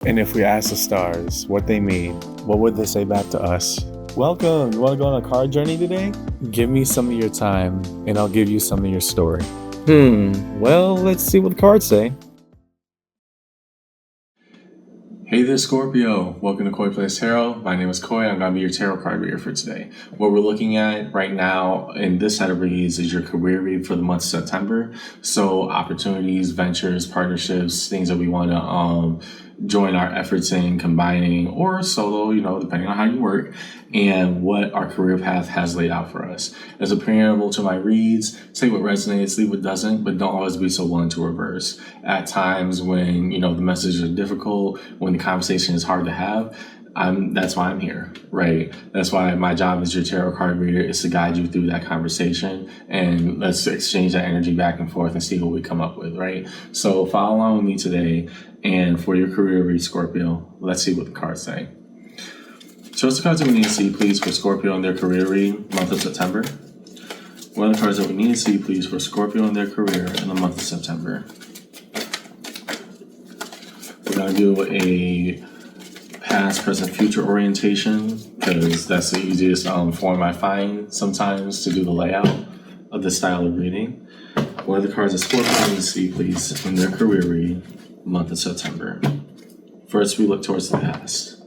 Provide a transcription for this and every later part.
And if we ask the stars what they mean, what would they say back to us? Welcome! You want to go on a card journey today? Give me some of your time, and I'll give you some of your story. Well, let's see what the cards say. Hey there, Scorpio. Welcome to Koi Plays Tarot. My name is Koi. I'm going to be your tarot card reader for today. What we're looking at right now in this set of reads is your career read for the month of September. So opportunities, ventures, partnerships, things that we want to join our efforts in, combining or solo, depending on how you work, and what our career path has laid out for us. As a preamble to my reads, take what resonates, leave what doesn't, but don't always be so willing to reverse. At times when, the messages are difficult, when the conversation is hard to have, that's why I'm here, right? That's why my job as your tarot card reader is to guide you through that conversation, and let's exchange that energy back and forth and see what we come up with, right? So follow along with me today, and for your career read, Scorpio, let's see what the cards say. Show us the cards that we need to see, please, for Scorpio and their career read, month of September. What are the cards that we need to see, please, for Scorpio and their career in the month of September? We're going to do a past, present, future orientation, because that's the easiest form I find sometimes to do the layout of this style of reading. What are the cards that Scorpio need to see, please, in their career read, month of September? First, we look towards the past.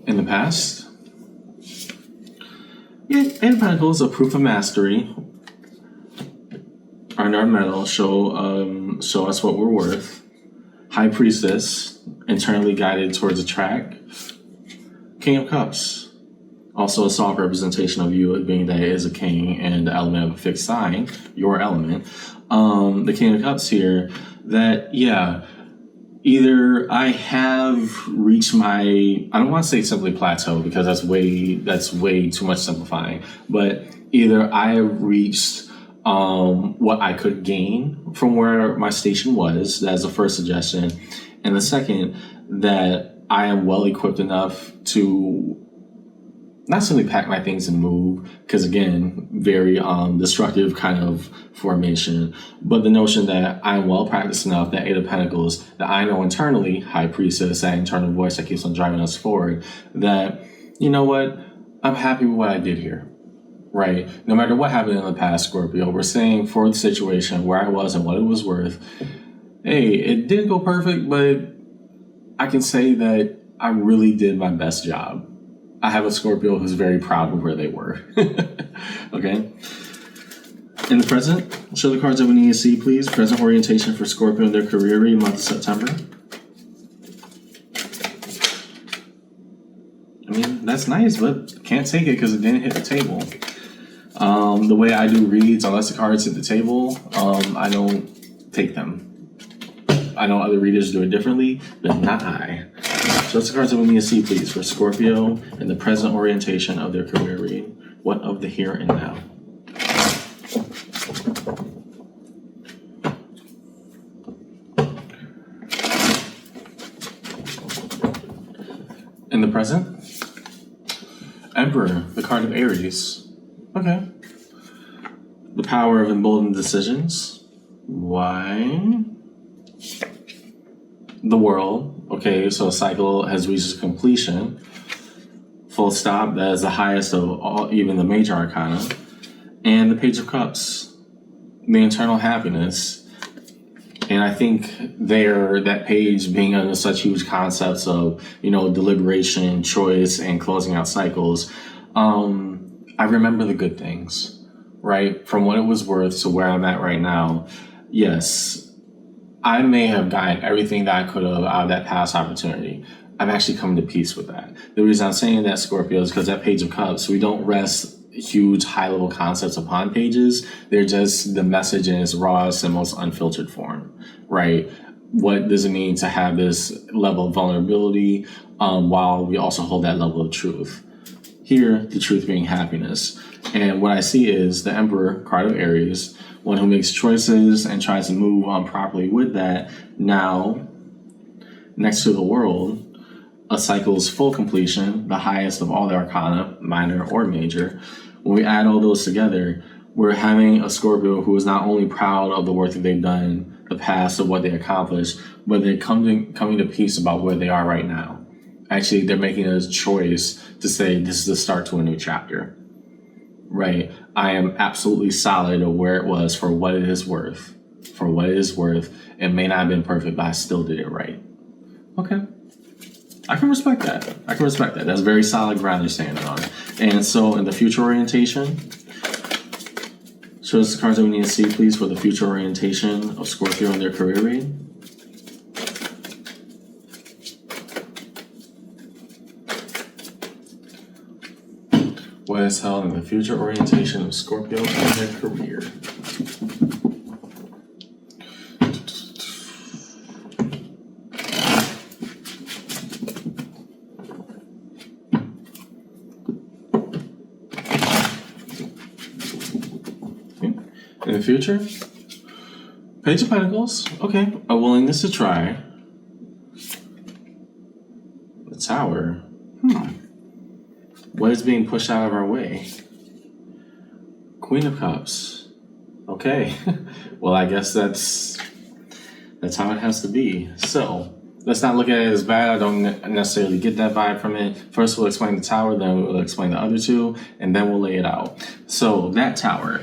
In the past, Eight of Pentacles, a proof of mastery. Earn our medal, show us what we're worth. High Priestess, internally guided towards a track. King of Cups, also a soft representation of you, being that it is a king and the element of a fixed sign, your element. The King of Cups here, that, either I have reached I don't want to say simply plateau, because that's way too much simplifying, but either I have reached what I could gain from where my station was. That's the first suggestion. And the second, that I am well equipped enough to not simply pack my things and move, because again, very destructive kind of formation, but the notion that I'm well practiced enough, that Eight of Pentacles, that I know internally, High Priestess, that internal voice that keeps on driving us forward, that, you know what, I'm happy with what I did here, right? No matter what happened in the past, Scorpio, we're saying for the situation, where I was and what it was worth, hey, it didn't go perfect, but I can say that I really did my best job. I have a Scorpio who's very proud of where they were. Okay. In the present, show the cards that we need to see, please. Present orientation for Scorpio in their career read, month of September. I mean, that's nice, but can't take it because it didn't hit the table. The way I do reads, unless the cards hit the table, I don't take them. I know other readers do it differently, but not I. So that's the cards that we need to see, please, for Scorpio and the present orientation of their career read. What of the here and now? In the present, Emperor, the card of Aries. Okay. The power of emboldened decisions. Why? The World. Okay, so a cycle has reached completion. Full stop. That is the highest of all, even the major arcana. And the Page of Cups, the internal happiness. And I think that page being under such huge concepts of, deliberation, choice, and closing out cycles, I remember the good things, right? From what it was worth to where I'm at right now. Yes, I may have gotten everything that I could have out of that past opportunity. I've actually come to peace with that. The reason I'm saying that, Scorpio, is because that Page of Cups, we don't rest huge high-level concepts upon pages. They're just the message in its rawest and most unfiltered form, right? What does it mean to have this level of vulnerability while we also hold that level of truth? Here, the truth being happiness. And what I see is the Emperor, card of Aries, one who makes choices and tries to move on properly with that. Now, next to the World, a cycle's full completion, the highest of all the arcana, minor or major. When we add all those together, we're having a Scorpio who is not only proud of the work that they've done, the past of what they accomplished, but they're coming to peace about where they are right now. Actually, they're making a choice to say this is the start to a new chapter. Right? I am absolutely solid of where it was for what it is worth. For what it is worth. It may not have been perfect, but I still did it right. Okay. I can respect that. That's very solid ground you're standing on. And so in the future orientation, show us the cards that we need to see, please, for the future orientation of Scorpio in their career read. What is held in the future orientation of Scorpio in their career? In the future, Page of Pentacles. Okay, a willingness to try. The Tower. What is being pushed out of our way? Queen of Cups. Okay, well, I guess that's how it has to be. So let's not look at it as bad. I don't necessarily get that vibe from it. First, we'll explain the Tower, then we'll explain the other two, and then we'll lay it out. So that Tower.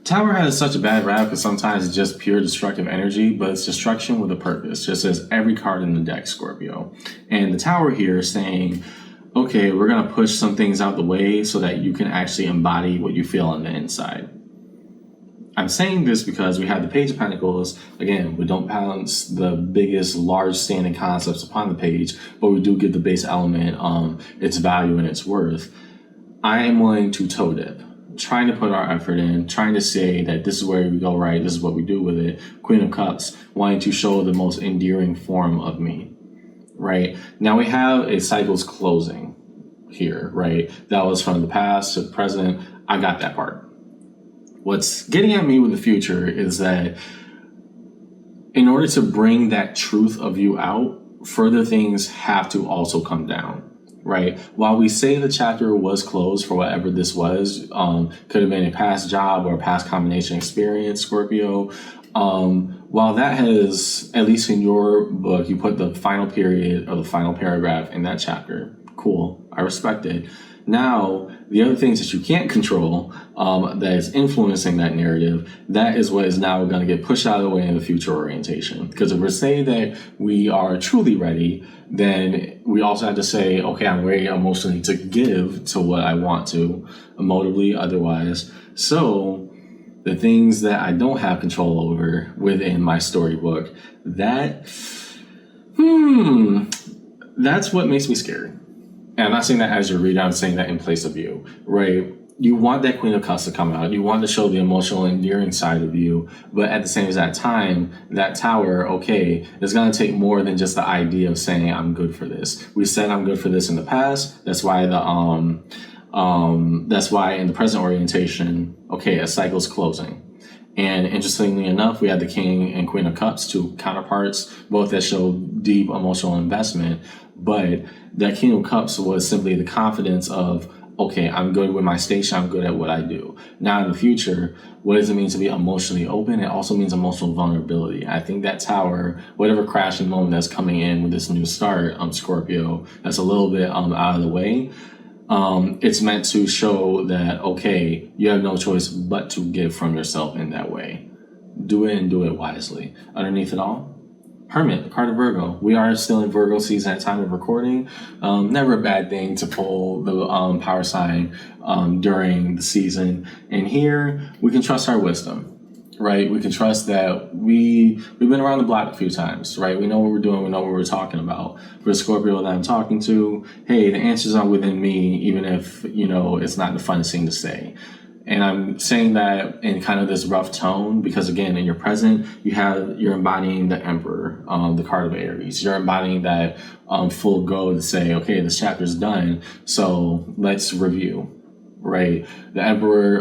Tower has such a bad rap because sometimes it's just pure destructive energy, but it's destruction with a purpose, just as every card in the deck, Scorpio. And the Tower here is saying, okay, we're going to push some things out the way so that you can actually embody what you feel on the inside. I'm saying this because we have the Page of Pentacles. Again, we don't balance the biggest, large standing concepts upon the page, but we do get the base element, its value and its worth. I am willing to toe dip. Trying to put our effort in, trying to say that this is where we go right, this is what we do with it. Queen of Cups, wanting to show the most endearing form of me, right? Now we have a cycle's closing here, right? That was from the past to the present. I got that part. What's getting at me with the future is that in order to bring that truth of you out, further things have to also come down. Right. While we say the chapter was closed for whatever this was, could have been a past job or a past combination experience, Scorpio. While that has, at least in your book, you put the final period or the final paragraph in that chapter. Cool. I respect it. Now, the other things that you can't control, that is influencing that narrative, that is what is now going to get pushed out of the way in the future orientation. Because if we're saying that we are truly ready, then we also have to say, okay, I'm ready emotionally to give to what I want to, emotively, otherwise. So the things that I don't have control over within my storybook, that's what makes me scared. And I'm not saying that as your reader, I'm saying that in place of you, right? You want that Queen of Cups to come out. You want to show the emotional, endearing side of you. But at the same exact time, that Tower, okay, is going to take more than just the idea of saying, I'm good for this. We said I'm good for this in the past. That's why that's why in the present orientation, okay, a cycle's closing. And interestingly enough, we had the King and Queen of Cups, two counterparts, both that show deep emotional investment. But that King of Cups was simply the confidence of, okay, I'm good with my station, I'm good at what I do. Now in the future, what does it mean to be emotionally open? It also means emotional vulnerability. I think that Tower, whatever crashing moment that's coming in with this new start, Scorpio, that's a little bit out of the way. It's meant to show that, okay, you have no choice but to give from yourself in that way. Do it and do it wisely. Underneath it all, Hermit, the card of Virgo. We are still in Virgo season at time of recording. Never a bad thing to pull the power sign during the season. And here, we can trust our wisdom, right? We can trust that we've been around the block a few times, right? We know what we're doing. We know what we're talking about. For the Scorpio that I'm talking to, hey, the answers are within me, even if, it's not the funnest thing to say. And I'm saying that in kind of this rough tone because, again, in your present, you're embodying the Emperor, the card of Aries. You're embodying that full go to say, okay, this chapter's done, so let's review, right? The Emperor,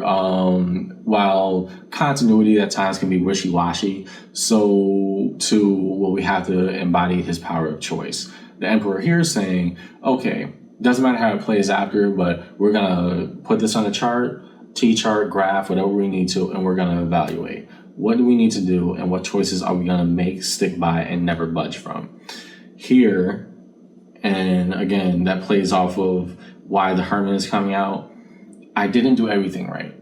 while continuity at times can be wishy-washy, so too will we have to embody his power of choice. The Emperor here is saying, okay, doesn't matter how it plays after, but we're gonna put this on a chart, T-chart, graph, whatever we need to, and we're gonna evaluate. What do we need to do, and what choices are we gonna make, stick by, and never budge from? Here, and again, that plays off of why the Hermit is coming out. I didn't do everything right.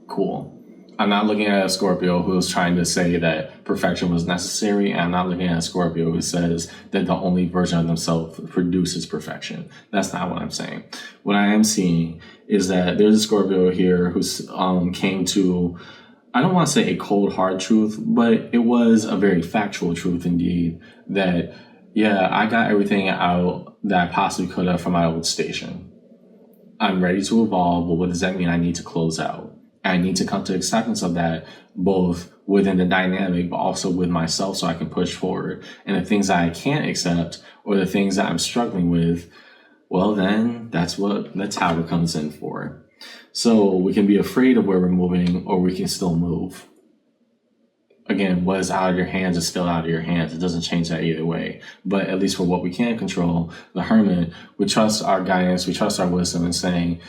Cool. I'm not looking at a Scorpio who's trying to say that perfection was necessary, and I'm not looking at a Scorpio who says that the only version of themselves produces perfection. That's not what I'm saying. What I am seeing is that there's a Scorpio here who's came to, I don't want to say a cold hard truth, but it was a very factual truth indeed, that yeah, I got everything out that I possibly could have from my old station. I'm ready to evolve, but what does that mean? I need to close out. I need to come to acceptance of that, both within the dynamic, but also with myself, so I can push forward. And the things that I can't accept, or the things that I'm struggling with, well, then that's what the Tower comes in for. So we can be afraid of where we're moving, or we can still move. Again, what is out of your hands is still out of your hands. It doesn't change that either way. But at least for what we can control, the Hermit, we trust our guidance, we trust our wisdom in saying,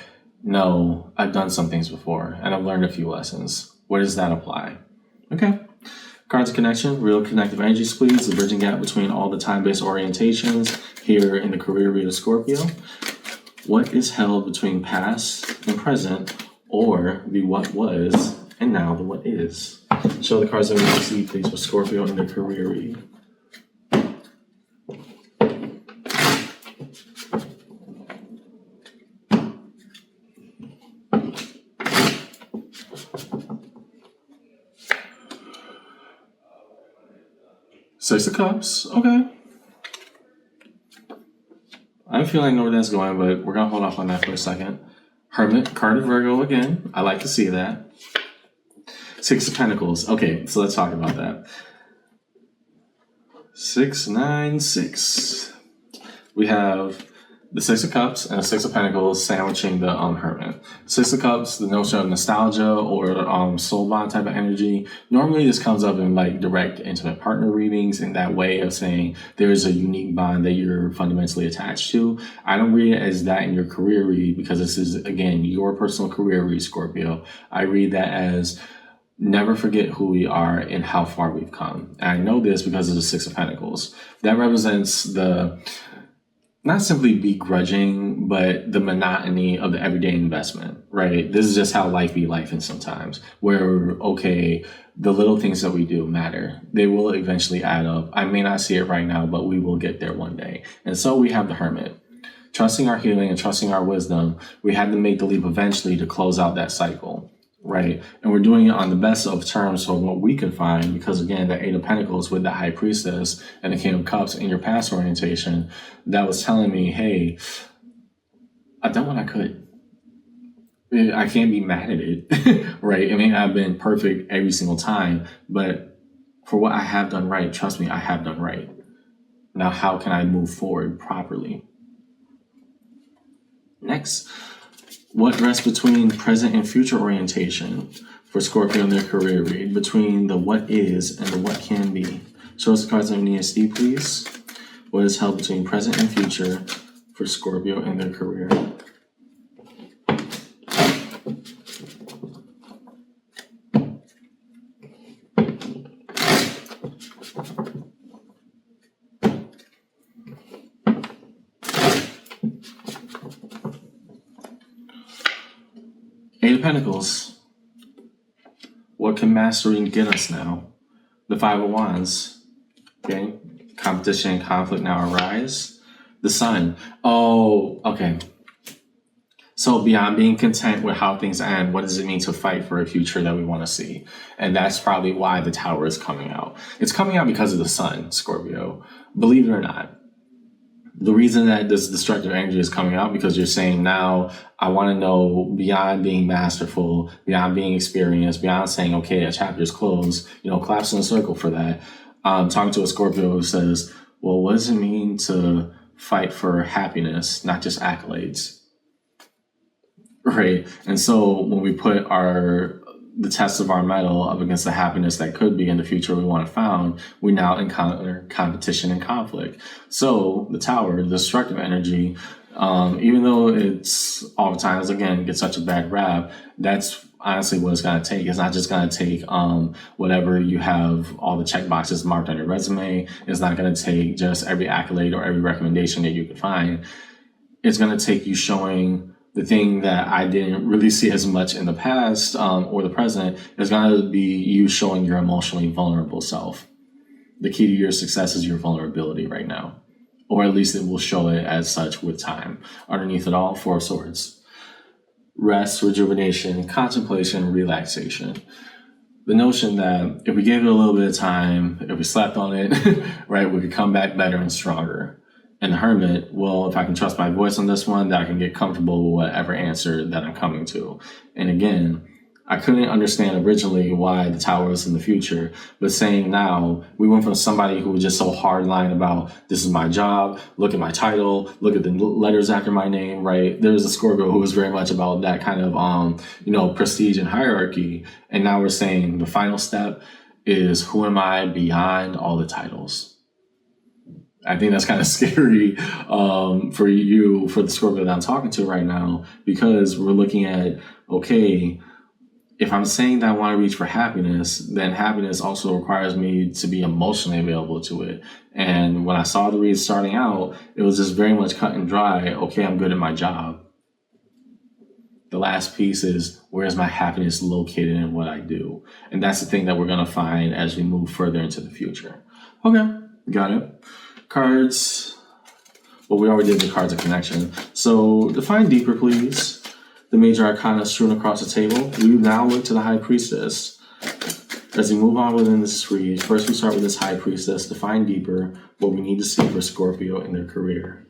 no, I've done some things before, and I've learned a few lessons. Where does that apply? Okay. Cards of connection, real connective energy squeeze, the bridging gap between all the time-based orientations here in the career read of Scorpio. What is held between past and present, or the what was and now the what is? Show the cards that we can see, please, for Scorpio in the career read. Six of Cups, okay. I feel like I know where that's going, but we're gonna hold off on that for a second. Hermit, card of Virgo again. I like to see that. Six of Pentacles. Okay, so let's talk about that. 6, 9, 6. We have the Six of Cups and the Six of Pentacles sandwiching the Hermit. Six of Cups, the notion of nostalgia or soul bond type of energy. Normally this comes up in like direct intimate partner readings, in that way of saying there's a unique bond that you're fundamentally attached to. I don't read it as that in your career read, because this is, again, your personal career read, Scorpio. I read that as never forget who we are and how far we've come. And I know this because of the Six of Pentacles. That represents the, not simply begrudging, but the monotony of the everyday investment, right? This is just how life be life in sometimes, where, okay, the little things that we do matter. They will eventually add up. I may not see it right now, but we will get there one day. And so we have the Hermit. Trusting our healing and trusting our wisdom, we had to make the leap eventually to close out that cycle. Right. And we're doing it on the best of terms from what we can find, because again, the Eight of Pentacles with the High Priestess and the King of Cups in your past orientation, that was telling me, hey, I've done what I could. I can't be mad at it, right? I mean, I've been perfect every single time, but for what I have done right, trust me, I have done right. Now, how can I move forward properly? Next. What rests between present and future orientation for Scorpio in their career read, between the what is and the what can be? Show us the cards of ESD, please. What is held between present and future for Scorpio in their career? Eight of Pentacles. What can mastering get us now? The Five of Wands. Okay. Competition and conflict now arise. The Sun. Oh, okay. So beyond being content with how things end, what does it mean to fight for a future that we want to see? And that's probably why the Tower is coming out. It's coming out because of the Sun, Scorpio. Believe it or not. The reason that this destructive energy is coming out, because you're saying now, I want to know beyond being masterful, beyond being experienced, beyond saying, okay, a chapter is closed, collapse in a circle for that. Talking to a Scorpio who says, well, what does it mean to fight for happiness, not just accolades? Right. And so when we put the test of our mettle up against the happiness that could be in the future we want to found, we now encounter competition and conflict. So the tower, the destructive energy, even though it's oftentimes, again, gets such a bad rap, that's honestly what it's going to take. It's not just going to take whatever you have, all the check boxes marked on your resume. It's not going to take just every accolade or every recommendation that you could find. It's going to take you showing the thing that I didn't really see as much in the past or the present. Is going to be you showing your emotionally vulnerable self. The key to your success is your vulnerability right now, or at least it will show it as such with time. Underneath it all, Four of Swords. Rest, rejuvenation, contemplation, relaxation. The notion that if we gave it a little bit of time, if we slept on it, right, we could come back better and stronger. And the Hermit, well, if I can trust my voice on this one, that I can get comfortable with whatever answer that I'm coming to. And again, I couldn't understand originally why the Tower was in the future, but saying now, we went from somebody who was just so hardline about this is my job, look at my title, look at the letters after my name, right? There's a Scorpio who was very much about that kind of, prestige and hierarchy. And now we're saying the final step is who am I beyond all the titles? I think that's kind of scary for the Scorpio that I'm talking to right now, because we're looking at, okay, if I'm saying that I want to reach for happiness, then happiness also requires me to be emotionally available to it. And when I saw the read starting out, it was just very much cut and dry. Okay, I'm good at my job. The last piece is, where's my happiness located in what I do? And that's the thing that we're going to find as we move further into the future. Okay, got it. Cards. Well, we already did the cards of connection. So define deeper, please. The major arcana strewn across the table. We now look to the High Priestess. As we move on within this read, first we start with this High Priestess. Define deeper what we need to see for Scorpio in their career.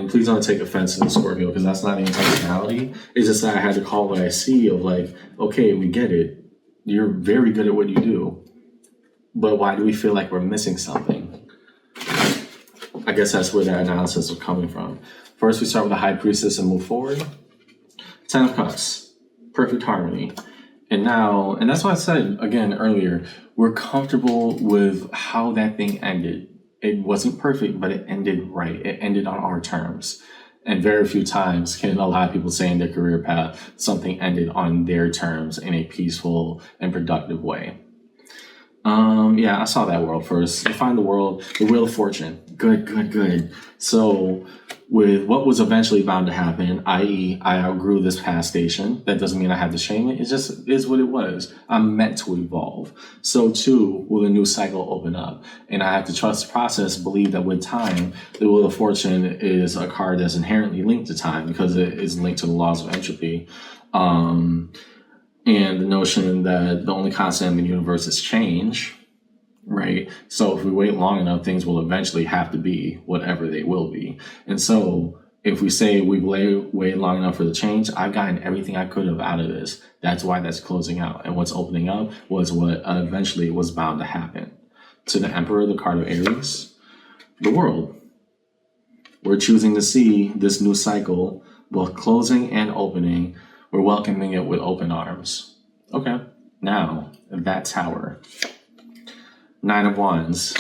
Please don't take offense to the Scorpio, because that's not the intentionality. It's just that I had to call what I see of like, okay, we get it. You're very good at what you do. But why do we feel like we're missing something? I guess that's where that analysis is coming from. First, we start with the High Priestess and move forward. Ten of Cups, perfect harmony. And that's why I said, again, earlier, we're comfortable with how that thing ended. It wasn't perfect, but it ended right. It ended on our terms. And very few times can a lot of people say in their career path, something ended on their terms in a peaceful and productive way. I saw that world first. Define the world, the Wheel of Fortune. Good. So with what was eventually bound to happen, i.e. I outgrew this past station, that doesn't mean I have to shame it. It just is what it was. I'm meant to evolve. So too will a new cycle open up. And I have to trust the process, believe that with time, the Wheel of Fortune is a card that's inherently linked to time because it is linked to the laws of entropy. And the notion that the only constant in the universe is change, right? So if we wait long enough, things will eventually have to be whatever they will be. And so if we say we've waited long enough for the change, I've gotten everything I could have out of this. That's why that's closing out. And what's opening up was what eventually was bound to happen. To the Emperor, the card of Aries, the world. We're choosing to see this new cycle, both closing and opening. We're welcoming it with open arms. Okay, now that Tower. Nine of Wands.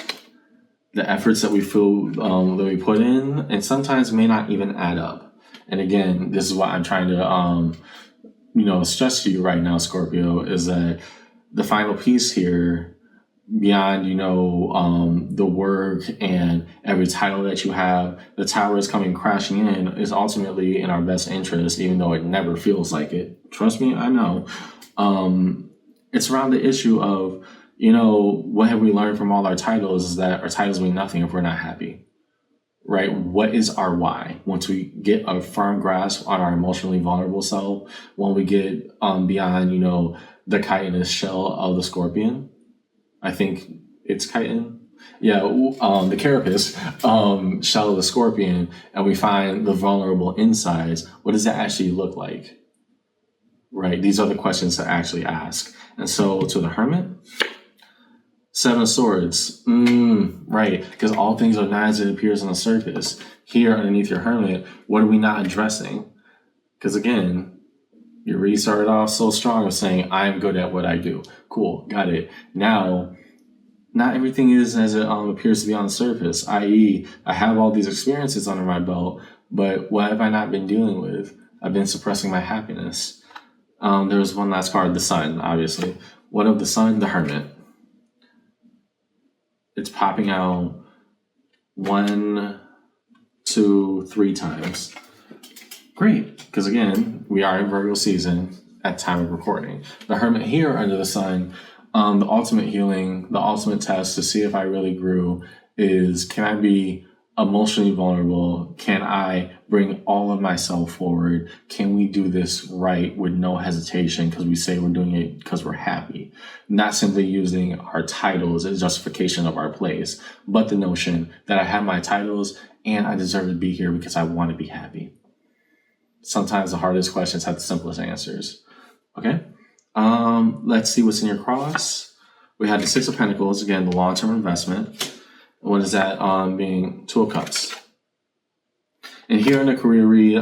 The efforts that we feel that we put in, and sometimes may not even add up. And again, this is what I'm trying to, stress to you right now, Scorpio, is that the final piece here, beyond, the work and every title that you have, the Tower is coming crashing in, is ultimately in our best interest, even though it never feels like it. Trust me, I know. It's around the issue of, what have we learned from all our titles is that our titles mean nothing if we're not happy, right? What is our why? Once we get a firm grasp on our emotionally vulnerable self, when we get beyond, the chitinous shell of the scorpion, I think it's chitin. Yeah, the carapace shell of the scorpion, and we find the vulnerable insides. What does that actually look like? Right? These are the questions to actually ask. And so to the Hermit, Seven of Swords. Right. Because all things are not as it appears on the surface. Here underneath your Hermit, what are we not addressing? Because again, you really started off so strong of saying, I'm good at what I do. Cool. Got it. Now, not everything is as it appears to be on the surface, i.e., I have all these experiences under my belt, but what have I not been dealing with? I've been suppressing my happiness. There was one last card, the Sun, obviously. What of the Sun? The Hermit. It's popping out 1, 2, 3 times. Great, because again, we are in Virgo season at time of recording. The Hermit here under the Sun, the ultimate healing, the ultimate test to see if I really grew is, can I be emotionally vulnerable? Can I bring all of myself forward? Can we do this right with no hesitation because we say we're doing it because we're happy? Not simply using our titles as justification of our place, but the notion that I have my titles and I deserve to be here because I want to be happy. Sometimes the hardest questions have the simplest answers. Okay? Let's see what's in your cross. We have the Six of Pentacles, again, the long-term investment. What is that? Being Two of Cups. And here in the career read,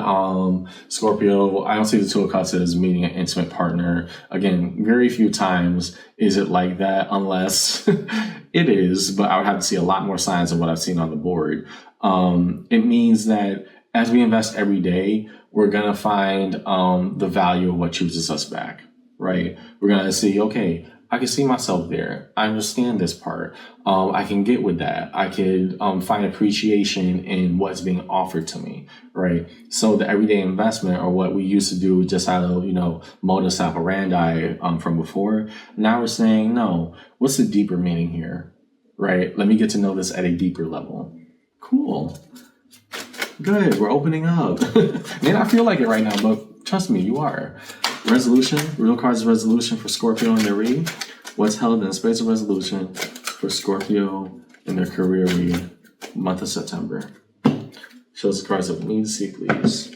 Scorpio, I don't see the Two of Cups as meeting an intimate partner. Again, very few times is it like that, unless it is, but I would have to see a lot more signs than what I've seen on the board. It means that as we invest every day, we're going to find the value of what chooses us back, right? We're going to see, okay, I can see myself there. I understand this part. I can get with that. I could find appreciation in what's being offered to me, right? So the everyday investment, or what we used to do just out of, modus operandi from before, now we're saying, no, what's the deeper meaning here, right? Let me get to know this at a deeper level. Cool. Good. We're opening up. May not feel like it right now, but trust me, you are. Resolution. Real cards resolution for Scorpio in their read. What's held in the space of resolution for Scorpio in their career read, month of September. Shows the cards that we need to see, please.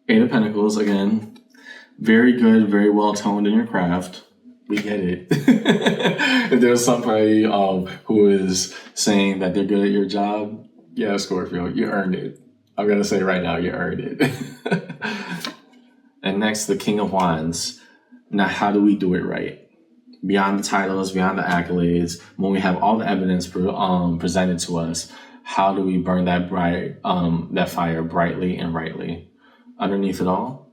Eight of Pentacles, again, very good, very well toned in your craft. We get it. If there's somebody who is saying that they're good at your job, yeah, Scorpio, you earned it. I'm going to say right now, you earned it. And next, the King of Wands. Now, how do we do it right? Beyond the titles, beyond the accolades, when we have all the evidence presented to us, how do we burn that that fire brightly and rightly? Underneath it all,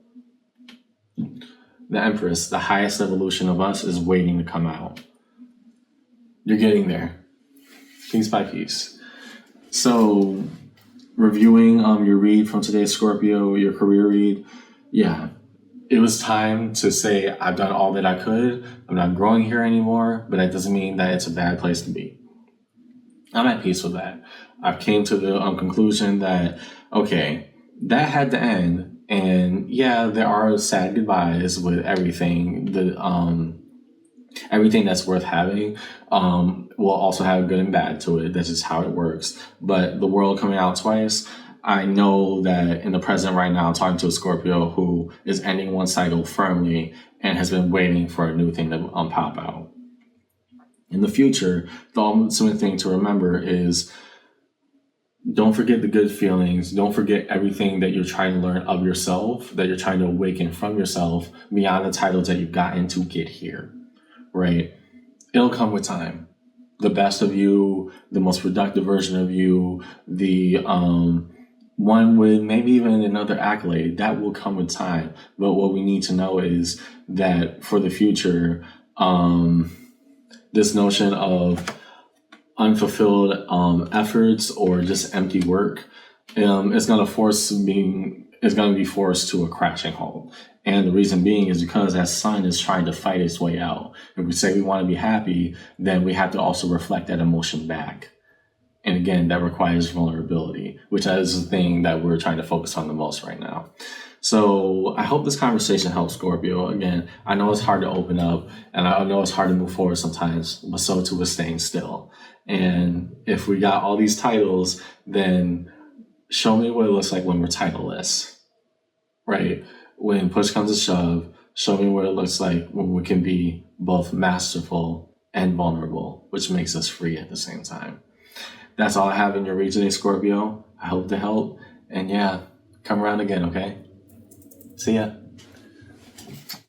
the Empress, the highest evolution of us, is waiting to come out. You're getting there, piece by piece. So, reviewing your read from today's Scorpio, your career read, yeah, it was time to say I've done all that I could. I'm not growing here anymore, but that doesn't mean that it's a bad place to be. I'm at peace with that. I've came to the conclusion that, okay, that had to end. And yeah, there are sad goodbyes with everything. Everything that's worth having will also have good and bad to it. That's just how it works. But the world coming out twice, I know that in the present right now, I'm talking to a Scorpio who is ending one cycle firmly and has been waiting for a new thing to pop out. In the future, the ultimate thing to remember is, don't forget the good feelings. Don't forget everything that you're trying to learn of yourself, that you're trying to awaken from yourself beyond the titles that you've gotten to get here, right? It'll come with time. The best of you, the most productive version of you, the one with maybe even another accolade, that will come with time. But what we need to know is that for the future, this notion of unfulfilled efforts or just empty work is going to be forced to a crashing halt. And the reason being is because that sun is trying to fight its way out. If we say we want to be happy, then we have to also reflect that emotion back. And again, that requires vulnerability, which is the thing that we're trying to focus on the most right now. So I hope this conversation helps, Scorpio. Again, I know it's hard to open up and I know it's hard to move forward sometimes, but so too is staying still. And if we got all these titles, then show me what it looks like when we're titleless, right? When push comes to shove, show me what it looks like when we can be both masterful and vulnerable, which makes us free at the same time. That's all I have in your reading, Scorpio. I hope to help. And yeah, come around again, okay? See ya.